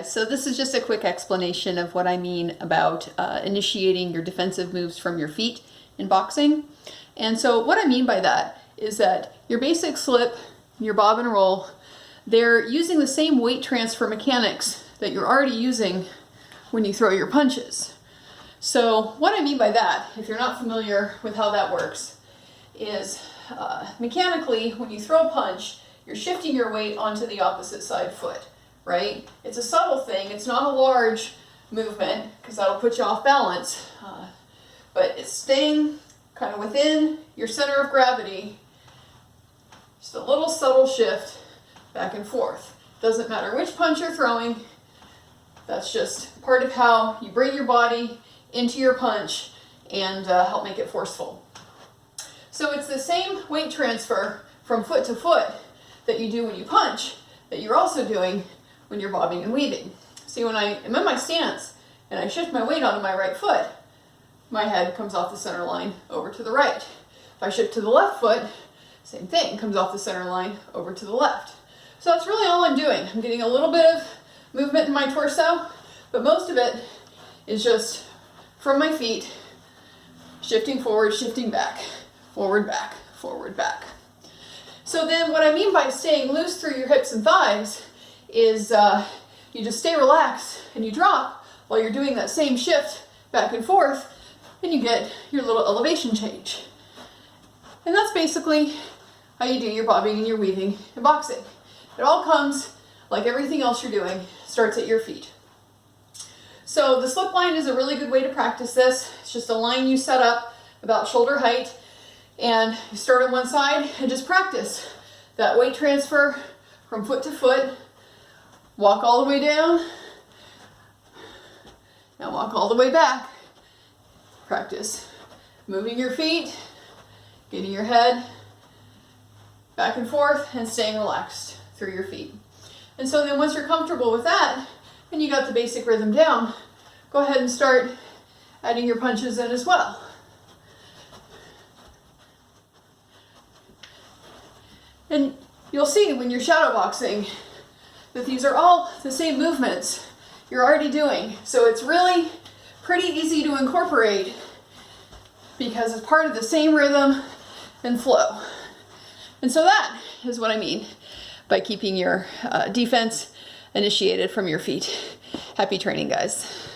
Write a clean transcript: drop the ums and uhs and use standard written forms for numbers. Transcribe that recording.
guys, so this is just a quick explanation of what I mean about initiating your defensive moves from your feet in boxing. And so what I mean by that is that your basic slip, your bob and roll, they're using the same weight transfer mechanics that you're already using when you throw your punches. So what I mean by that, if you're not familiar with how that works, is mechanically when you throw a punch, you're shifting your weight onto the opposite side foot, right? It's a subtle thing, it's not a large movement because that'll put you off balance, but it's staying kind of within your center of gravity, just a little subtle shift back and forth. Doesn't matter which punch you're throwing, that's just part of how you bring your body into your punch and help make it forceful. So it's the same weight transfer from foot to foot that you do when you punch that you're also doing when you're bobbing and weaving. See, when I am in my stance and I shift my weight onto my right foot, my head comes off the center line over to the right. If I shift to the left foot, same thing, comes off the center line over to the left. So that's really all I'm doing. I'm getting a little bit of movement in my torso, but most of it is just from my feet, shifting forward, shifting back, forward, back, forward, back. So then what I mean by staying loose through your hips and thighs is you just stay relaxed and you drop while you're doing that same shift back and forth, and you get your little elevation change. And that's basically how you do your bobbing and your weaving in boxing. It all comes, like everything else you're doing, starts at your feet. So the slip line is a really good way to practice this. It's just a line you set up about shoulder height, and you start on one side and just practice that weight transfer from foot to foot. Walk all the way down, now walk all the way back. Practice moving your feet, getting your head back and forth, and staying relaxed through your feet. And so then once you're comfortable with that, and you got the basic rhythm down, go ahead and start adding your punches in as well. And you'll see when you're shadow boxing that these are all the same movements you're already doing. So it's really pretty easy to incorporate because it's part of the same rhythm and flow. And so that is what I mean by keeping your defense initiated from your feet. Happy training, guys.